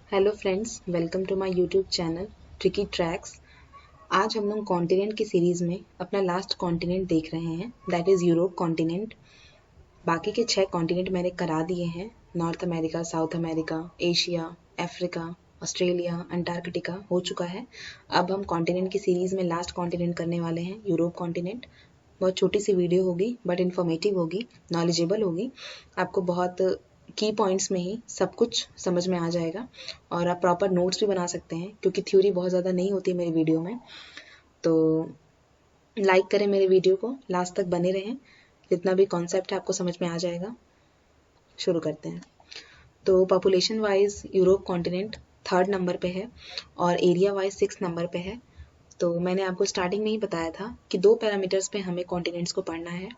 Hello friends, welcome to my YouTube channel Tricky Tracks. आज हम लोग कॉन्टिनेंट की सीरीज़ में अपना लास्ट कॉन्टिनेंट देख रहे हैं, दैट इज़ यूरोप कॉन्टिनेंट। बाकी के 6 कॉन्टिनेंट मैंने करा दिए हैं, north America, south America, Asia, Africa, Australia, Antarctica हो चुका है। अब हम कॉन्टिनेंट की सीरीज़ में लास्ट कॉन्टिनेंट करने वाले हैं, यूरोप कॉन्टिनेंट। बहुत छोटी सी वीडियो होगी बट इन्फॉर्मेटिव होगी, नॉलेजेबल होगी। आपको बहुत की पॉइंट्स में ही सब कुछ समझ में आ जाएगा और आप प्रॉपर नोट्स भी बना सकते हैं, क्योंकि थ्योरी बहुत ज़्यादा नहीं होती है मेरी वीडियो में। तो लाइक करें मेरे वीडियो को, लास्ट तक बने रहें, जितना भी कॉन्सेप्ट है आपको समझ में आ जाएगा। शुरू करते हैं। तो population wise Europe continent 3rd number पे है और एरिया वाइज 6th नंबर पे है। तो मैंने आपको स्टार्टिंग में ही बताया था कि 2 पैरामीटर्स पे हमें कॉन्टिनेंट्स को पढ़ना है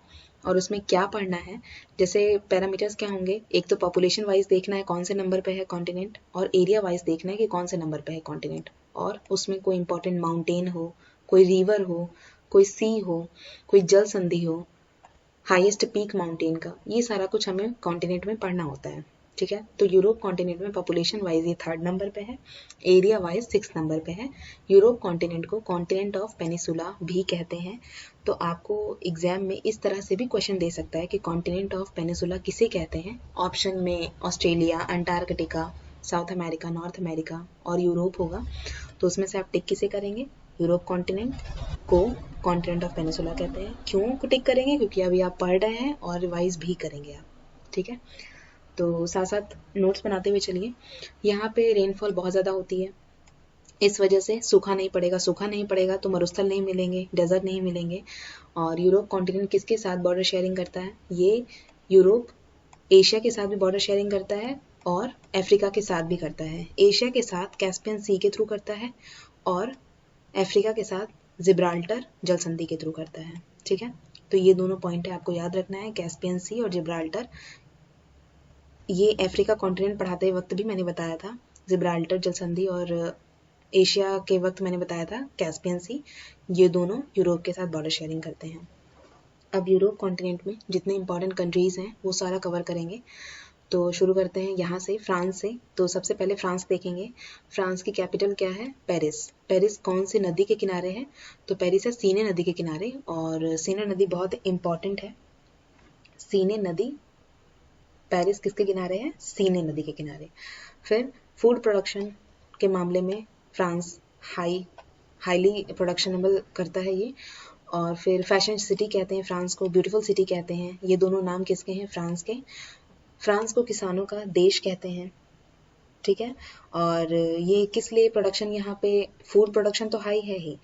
और उसमें क्या पढ़ना है। जैसे पैरामीटर्स क्या होंगे, एक तो पॉपुलेशन वाइज देखना है कौन से नंबर पे है कॉन्टिनेंट, और एरिया वाइज देखना है कि कौन से नंबर पे है कॉन्टिनेंट, और उसमें कोई इंपॉर्टेंट माउंटेन हो, कोई रिवर हो, कोई सी हो, कोई जल संधि हो, हाईएस्ट पीक माउंटेन का, ये सारा कुछ हमें कॉन्टिनेंट में पढ़ना होता है। ठीक है, तो यूरोप कॉन्टिनेंट में पॉपुलेशन वाइज ये 3rd नंबर पे है, एरिया वाइज 6th नंबर पे है। यूरोप कॉन्टिनेंट को कॉन्टिनेंट ऑफ पेनिसुला भी कहते हैं। तो आपको एग्जाम में इस तरह से भी क्वेश्चन दे सकता है कि कॉन्टिनेंट ऑफ पेनिसुला किसे कहते हैं। ऑप्शन में Australia, Antarctica, south America, north America और यूरोप होगा। तो उसमें से आप टिक किसे करेंगे? यूरोप कॉन्टिनेंट को कॉन्टिनेंट ऑफ पेनिसुला कहते हैं। क्यों टिक करेंगे? क्योंकि अभी आप पढ़ रहे हैं और रिवाइज भी करेंगे आप। ठीक है, तो साथ साथ नोट्स बनाते हुए चलिए। यहाँ पे रेनफॉल बहुत ज़्यादा होती है, इस वजह से सूखा नहीं पड़ेगा। सूखा नहीं पड़ेगा तो मरुस्थल नहीं मिलेंगे, डेजर्ट नहीं मिलेंगे। और यूरोप कॉन्टिनेंट किसके साथ बॉर्डर शेयरिंग करता है? ये यूरोप एशिया के साथ भी बॉर्डर शेयरिंग करता है और अफ्रीका के साथ भी करता है। एशिया के साथ कैस्पियन सी के थ्रू करता है और अफ्रीका के साथ जिब्राल्टर जल संधि के थ्रू करता है। ठीक है, तो ये दोनों पॉइंट है आपको याद रखना है, कैस्पियन सी और जिब्राल्टर। ये अफ्रीका कॉन्टिनेंट पढ़ाते वक्त भी मैंने बताया था, जिब्राल्टर जल संधि, और एशिया के वक्त मैंने बताया था कैस्पियन सी। ये दोनों यूरोप के साथ बॉर्डर शेयरिंग करते हैं। अब यूरोप कॉन्टिनेंट में जितने इंपॉर्टेंट कंट्रीज़ हैं वो सारा कवर करेंगे। तो शुरू करते हैं यहाँ से, फ्रांस से। तो सबसे पहले फ्रांस देखेंगे। फ्रांस की कैपिटल क्या है? पेरिस। पेरिस कौन सी नदी के किनारे है? तो पेरिस है सीने नदी के किनारे, और सीने नदी बहुत इम्पॉर्टेंट है। सीने नदी पेरिस किसके किनारे है? सीने नदी के किनारे। फिर फूड प्रोडक्शन के मामले में फ्रांस हाईली प्रोडक्शनेबल करता है ये। और फिर फैशन सिटी कहते हैं फ्रांस को, ब्यूटीफुल सिटी कहते हैं। ये दोनों नाम किसके हैं? फ्रांस के। फ्रांस को किसानों का देश कहते हैं। ठीक है, और ये किस लिए प्रोडक्शन, यहाँ पे फूड प्रोडक्शन तो हाई है ही,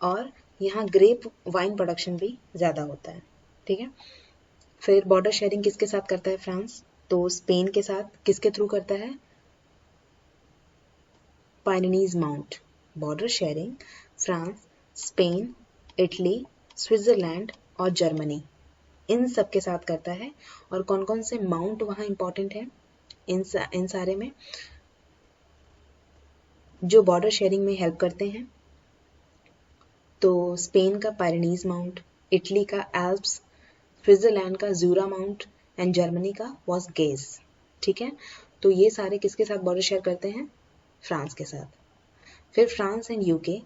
और यहाँ ग्रेप वाइन प्रोडक्शन भी ज़्यादा होता है। ठीक है, फिर बॉर्डर शेयरिंग किसके साथ करता है फ्रांस? तो स्पेन के साथ। किसके थ्रू करता है? Pyrenees mount. Border sharing France, Spain, Italy, Switzerland और जर्मनी, इन सब के साथ करता है। और कौन कौन से माउंट वहाँ इंपॉर्टेंट है इन सारे में, जो बॉर्डर शेयरिंग में हेल्प करते हैं? तो स्पेन का पायरेनीज माउंट, इटली का एल्प्स, स्विट्जरलैंड का जूरा माउंट एंड जर्मनी का वॉसगेस। ठीक है, तो ये सारे किसके साथ बॉर्डर शेयर करते हैं? फ्रांस के साथ। फिर France and UK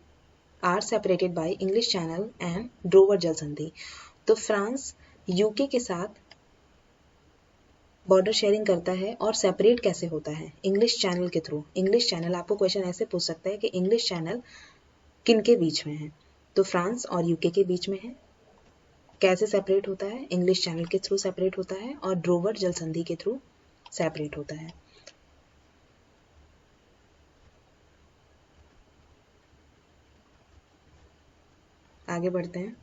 are separated by English Channel and Dover जल संधि। तो फ्रांस यूके के साथ बॉर्डर शेयरिंग करता है, और सेपरेट कैसे होता है? इंग्लिश चैनल के थ्रू। इंग्लिश चैनल, आपको क्वेश्चन ऐसे पूछ सकता है कि इंग्लिश चैनल किन के बीच में है? तो फ्रांस और यूके के बीच में है। कैसे सेपरेट होता है? इंग्लिश चैनल के थ्रू सेपरेट होता है और ड्रोवर जल संधि के थ्रू सेपरेट होता है। आगे बढ़ते हैं।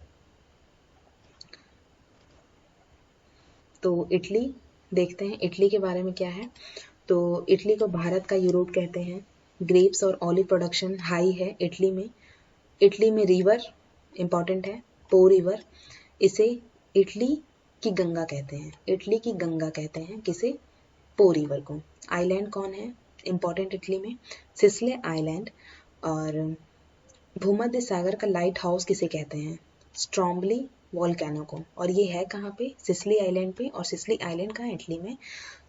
तो इटली देखते हैं, इटली के बारे में क्या है। तो इटली को भारत का यूरोप कहते हैं। ग्रेप्स और ऑलिव प्रोडक्शन हाई है इटली में। इटली में रिवर इंपॉर्टेंट है, पो रिवर। इसे इटली की गंगा कहते हैं। इटली की गंगा कहते हैं किसे? पो रिवर को। आइलैंड कौन है इंपॉर्टेंट इटली में? Sicily island. और भूमध्य सागर का लाइट हाउस किसे कहते हैं? स्ट्रॉम्बली वॉल्केनो को। और ये है कहाँ पे? सिसिली आइलैंड पे। और सिसिली आइलैंड कहाँ है? इटली में।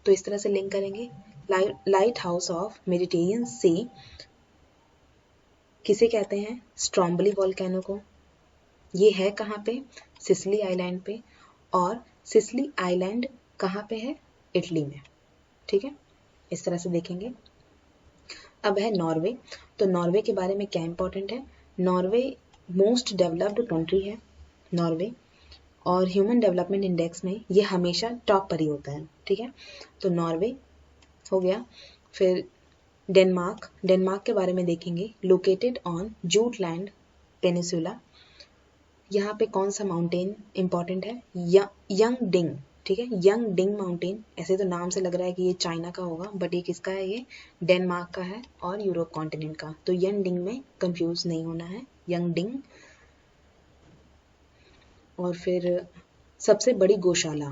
तो इस तरह से लिंक करेंगे लाइट हाउस ऑफ मेडिटेरियन सी किसे कहते हैं? स्ट्रोम्बली वॉल्केनो को। ये है कहाँ पे? सिसिली आइलैंड पे। और सिसिली आइलैंड कहाँ पे है? इटली में। ठीक है, इस तरह से देखेंगे। अब है नॉर्वे। तो नॉर्वे के बारे में क्या इंपॉर्टेंट है? नॉर्वे मोस्ट डेवलप्ड कंट्री है नॉर्वे, और ह्यूमन डेवलपमेंट इंडेक्स में ये हमेशा टॉप पर ही होता है। ठीक है, तो नॉर्वे हो गया। फिर डेनमार्क, डेनमार्क के बारे में देखेंगे। Located on Jutland peninsula. यहाँ पे कौन सा माउंटेन इंपॉर्टेंट है? यंग डिंग। ठीक है, यंग डिंग माउंटेन। ऐसे तो नाम से लग रहा है कि ये चाइना का होगा, बट ये किसका है? ये डेनमार्क का है और यूरोप कॉन्टिनेंट का। तो यंग डिंग में कंफ्यूज नहीं होना है, यंग डिंग। और फिर सबसे बड़ी गौशाला,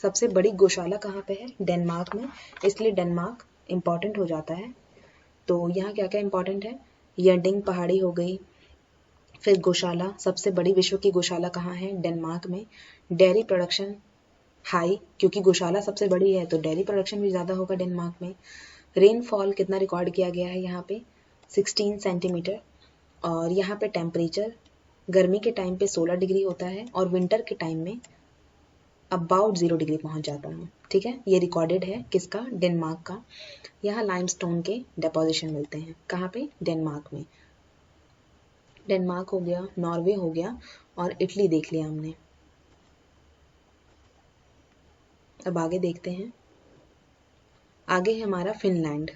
सबसे बड़ी गौशाला कहाँ पे है? डेनमार्क में, इसलिए डेनमार्क इम्पॉर्टेंट हो जाता है। तो यहाँ क्या क्या इम्पॉर्टेंट है? यंडिंग पहाड़ी हो गई। फिर गौशाला, सबसे बड़ी विश्व की गौशाला कहाँ है? डेनमार्क में। डेयरी प्रोडक्शन हाई, क्योंकि गौशाला सबसे बड़ी है तो डेयरी प्रोडक्शन भी ज़्यादा होगा डेनमार्क में। रेनफॉल कितना रिकॉर्ड किया गया है यहाँ पे? 16 सेंटीमीटर। और यहाँ पे टेम्परेचर गर्मी के टाइम पे 16 डिग्री होता है और विंटर के टाइम में अबाउट 0 डिग्री पहुंच जाता है। ठीक है, ये रिकॉर्डेड है किसका? डेनमार्क का। यहाँ लाइमस्टोन के डेपोजिशन मिलते हैं कहाँ पे? डेनमार्क में। डेनमार्क हो गया, नॉर्वे हो गया और इटली देख लिया हमने। अब आगे देखते हैं। आगे है हमारा फिनलैंड।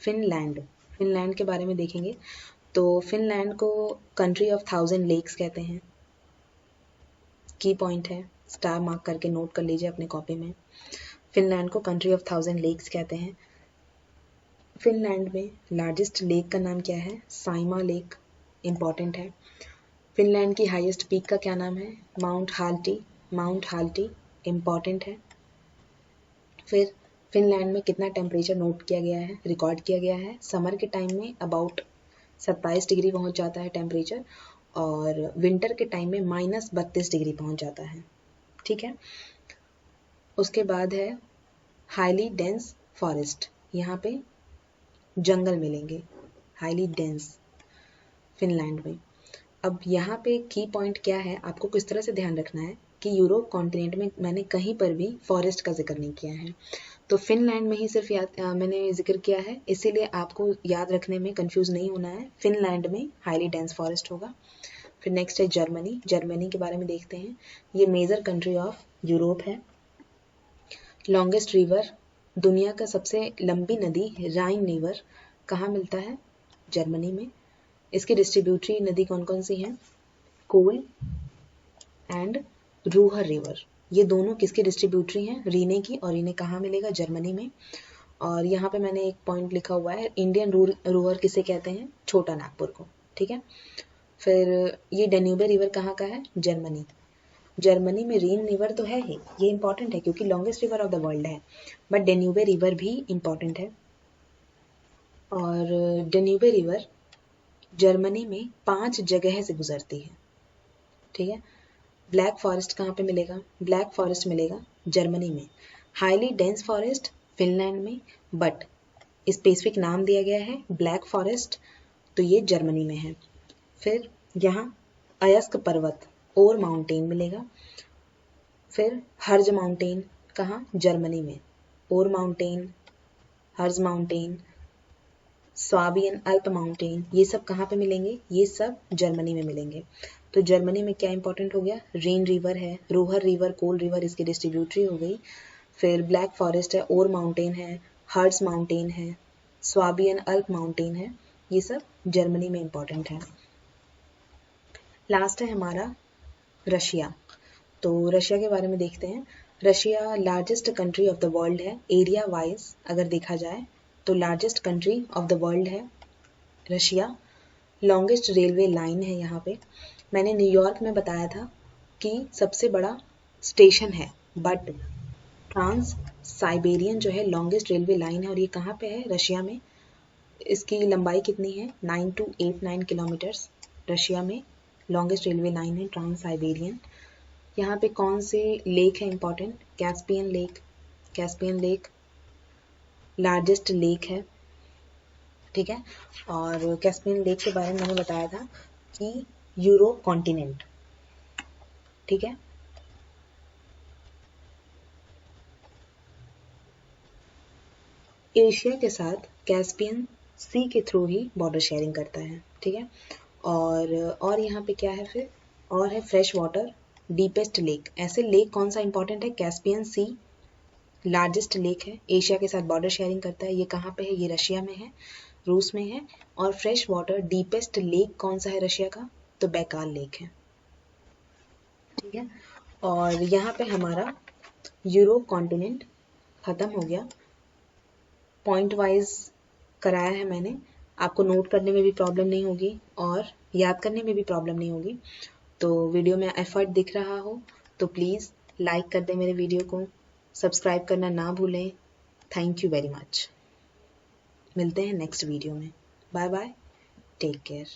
फिनलैंड, फिनलैंड के बारे में देखेंगे। तो फिनलैंड को कंट्री ऑफ 1000 लेक्स कहते हैं। की पॉइंट है, स्टार मार्क करके नोट कर लीजिए अपने कॉपी में। फिनलैंड को कंट्री ऑफ 1000 लेक्स कहते हैं। फिनलैंड में लार्जेस्ट लेक का नाम क्या है? साइमा लेक, इंपॉर्टेंट है। फिनलैंड की हाईएस्ट पीक का क्या नाम है? माउंट हाल्टी, माउंट हाल्टी इंपॉर्टेंट है। फिर फिनलैंड में कितना टेम्परेचर नोट किया गया है, रिकॉर्ड किया गया है? समर के टाइम में अबाउट 27 डिग्री पहुंच जाता है टेम्परेचर, और विंटर के टाइम में -32 डिग्री पहुंच जाता है। ठीक है, उसके बाद है हाईली डेंस फॉरेस्ट। यहाँ पे जंगल मिलेंगे, हाईली डेंस, फिनलैंड में। अब यहाँ पे की पॉइंट क्या है, आपको किस तरह से ध्यान रखना है कि यूरोप कॉन्टिनेंट में मैंने कहीं पर भी फॉरेस्ट का जिक्र नहीं किया है, तो फिनलैंड में ही सिर्फ मैंने जिक्र किया है, इसीलिए आपको याद रखने में कंफ्यूज नहीं होना है। फिनलैंड में हाईली डेंस फॉरेस्ट होगा। फिर नेक्स्ट है जर्मनी। जर्मनी के बारे में देखते हैं। ये मेजर कंट्री ऑफ यूरोप है। लॉन्गेस्ट रिवर, दुनिया का सबसे लंबी नदी राइन रिवर कहाँ मिलता है? जर्मनी में। इसकी डिस्ट्रीब्यूटरी नदी कौन कौन सी हैं? कोल एंड रूहर रिवर। ये दोनों किसकी डिस्ट्रीब्यूटरी हैं? रीने की। और रीने कहाँ मिलेगा? जर्मनी में। और यहाँ पे मैंने एक पॉइंट लिखा हुआ है, इंडियन रूहर किसे कहते हैं? छोटा नागपुर को। ठीक है, फिर ये डेन्यूबे रिवर कहाँ का है? जर्मनी। जर्मनी में रीन रिवर तो है ही, ये इंपॉर्टेंट है क्योंकि longest river of the world है, बट डेन्यूबे रिवर भी इंपॉर्टेंट है। और डेन्यूबे रिवर जर्मनी में 5 जगह से गुजरती है। ठीक है, ब्लैक फॉरेस्ट कहाँ पे मिलेगा? ब्लैक फॉरेस्ट मिलेगा जर्मनी में। हाईली डेंस फॉरेस्ट फिनलैंड में, बट स्पेसिफिक नाम दिया गया है ब्लैक फॉरेस्ट, तो ये जर्मनी में है। फिर यहाँ अयस्क पर्वत और माउंटेन मिलेगा। फिर हर्ज माउंटेन कहाँ? जर्मनी में। और माउंटेन, हर्ज माउंटेन, स्वाबियन अल्प माउंटेन, ये सब कहाँ पे मिलेंगे? ये सब जर्मनी में मिलेंगे। तो जर्मनी में क्या इंपॉर्टेंट हो गया? रेन रिवर है, रोहर रिवर, कोल रिवर, इसकी डिस्ट्रीब्यूटरी हो गई। फिर ब्लैक फॉरेस्ट है, और माउंटेन है, हर्ज माउंटेन है, स्वाबियन अल्प माउंटेन है, ये सब जर्मनी में इंपॉर्टेंट है। लास्ट है हमारा रशिया। तो रशिया के बारे में देखते हैं। Russia largest country of the world है, एरिया वाइज अगर देखा जाए तो largest country of the world है रशिया। लॉन्गेस्ट रेलवे लाइन है यहाँ पे। मैंने न्यूयॉर्क में बताया था कि सबसे बड़ा स्टेशन है, बट ट्रांस साइबेरियन जो है लॉन्गेस्ट रेलवे लाइन है, और ये कहाँ पे है? रशिया में। इसकी लंबाई कितनी है? 9289 किलोमीटर्स रशिया में लॉन्गेस्ट रेलवे लाइन है, ट्रांस साइबेरियन। यहाँ पे कौन से लेक है important? Caspian lake, Caspian lake largest lake है, ठीक है। और कैस्पियन लेक के बारे में मैंने बताया था कि यूरोप कॉन्टिनेंट, ठीक है। एशिया के साथ कैस्पियन सी के थ्रू ही बॉर्डर शेयरिंग करता है, ठीक है। और यहाँ पे क्या है फिर, और है फ्रेश वाटर डीपेस्ट लेक। ऐसे लेक कौन सा इंपॉर्टेंट है, कैस्पियन सी लार्जेस्ट लेक है, एशिया के साथ बॉर्डर शेयरिंग करता है। ये कहाँ पे है, ये रशिया में है, रूस में है। और फ्रेश वाटर डीपेस्ट लेक कौन सा है रशिया का, तो बैकाल लेक है, ठीक है। और यहाँ पे हमारा यूरोप कॉन्टिनेंट खत्म हो गया। पॉइंट वाइज कराया है मैंने, आपको नोट करने में भी प्रॉब्लम नहीं होगी और याद करने में भी प्रॉब्लम नहीं होगी। तो वीडियो में एफर्ट दिख रहा हो तो प्लीज़ लाइक कर दें मेरे वीडियो को, सब्सक्राइब करना ना भूलें। Thank you very much. मिलते हैं नेक्स्ट वीडियो में। Bye bye, take care.